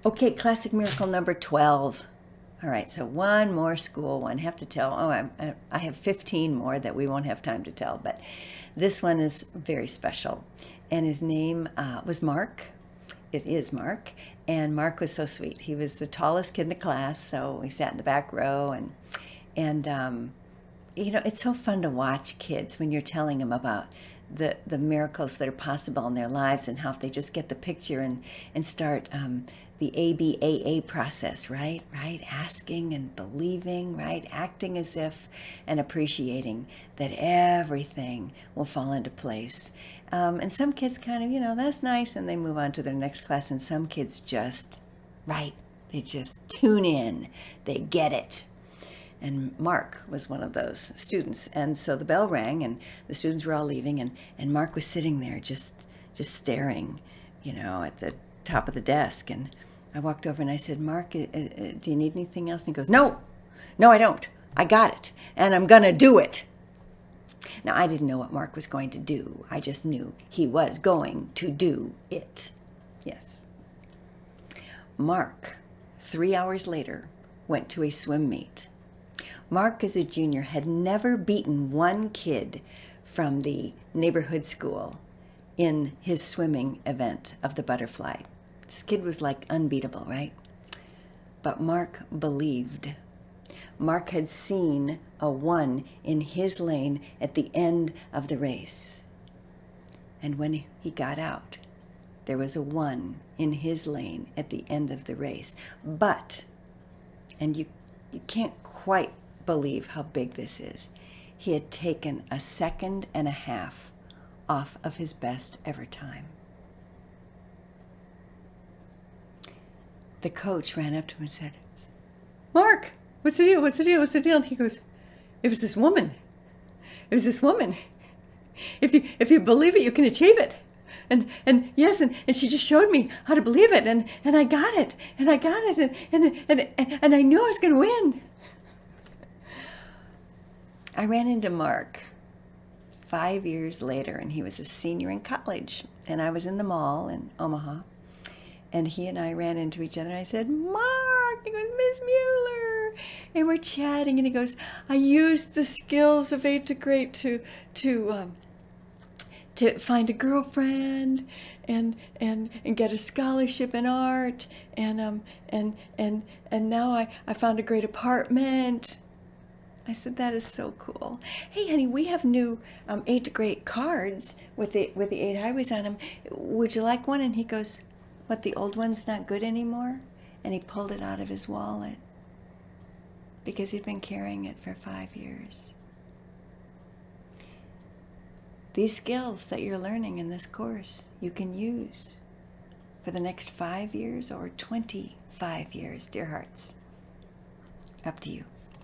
Okay, classic miracle number 12. All right, so one more school one. Have to tell. I have 15 more that we won't have time to tell, but this one is very special. And his name was Mark. It is Mark. And Mark was so sweet. He was the tallest kid in the class, so we sat in the back row. And it's so fun to watch kids when you're telling them about the miracles that are possible in their lives, and how if they just get the picture and start the ABAA process, right? Asking and believing, right? Acting as if and appreciating that everything will fall into place. And some kids kind of, that's nice, and they move on to their next class. And some kids just, right, they just tune in. They get it. And Mark was one of those students. And so the bell rang, and the students were all leaving, and Mark was sitting there just staring, at the top of the desk. And I walked over and I said, Mark, do you need anything else? And he goes, no, I don't. I got it, and I'm going to do it. Now, I didn't know what Mark was going to do. I just knew he was going to do it. Yes. Mark, 3 hours later, went to a swim meet. Mark, as a junior, had never beaten one kid from the neighborhood school in his swimming event of the butterfly. This kid was like unbeatable, right? But Mark believed. Mark had seen a 1 in his lane at the end of the race. And when he got out, there was a 1 in his lane at the end of the race. But, and you can't quite believe how big this is, he had taken a 1.5 seconds off of his best ever time. The coach ran up to him and said, Mark, what's the deal? What's the deal? What's the deal? And he goes, it was this woman. It was this woman. If you believe it, you can achieve it. And yes, and she just showed me how to believe it, and I got it, and I got it, and I knew I was going to win. I ran into Mark 5 years later, and he was a senior in college, and I was in the mall in Omaha, and he and I ran into each other, and I said, Mark, he goes, Miss Mueller, and we're chatting, and he goes, I used the skills of 8 to great to find a girlfriend and get a scholarship in art, and now I found a great apartment. I said, that is so cool. Hey, honey, we have new 8 to great cards with the 8 highways on them. Would you like one? And he goes, what, the old one's not good anymore? And he pulled it out of his wallet because he'd been carrying it for 5 years. These skills that you're learning in this course, you can use for the next 5 years or 25 years, dear hearts. Up to you.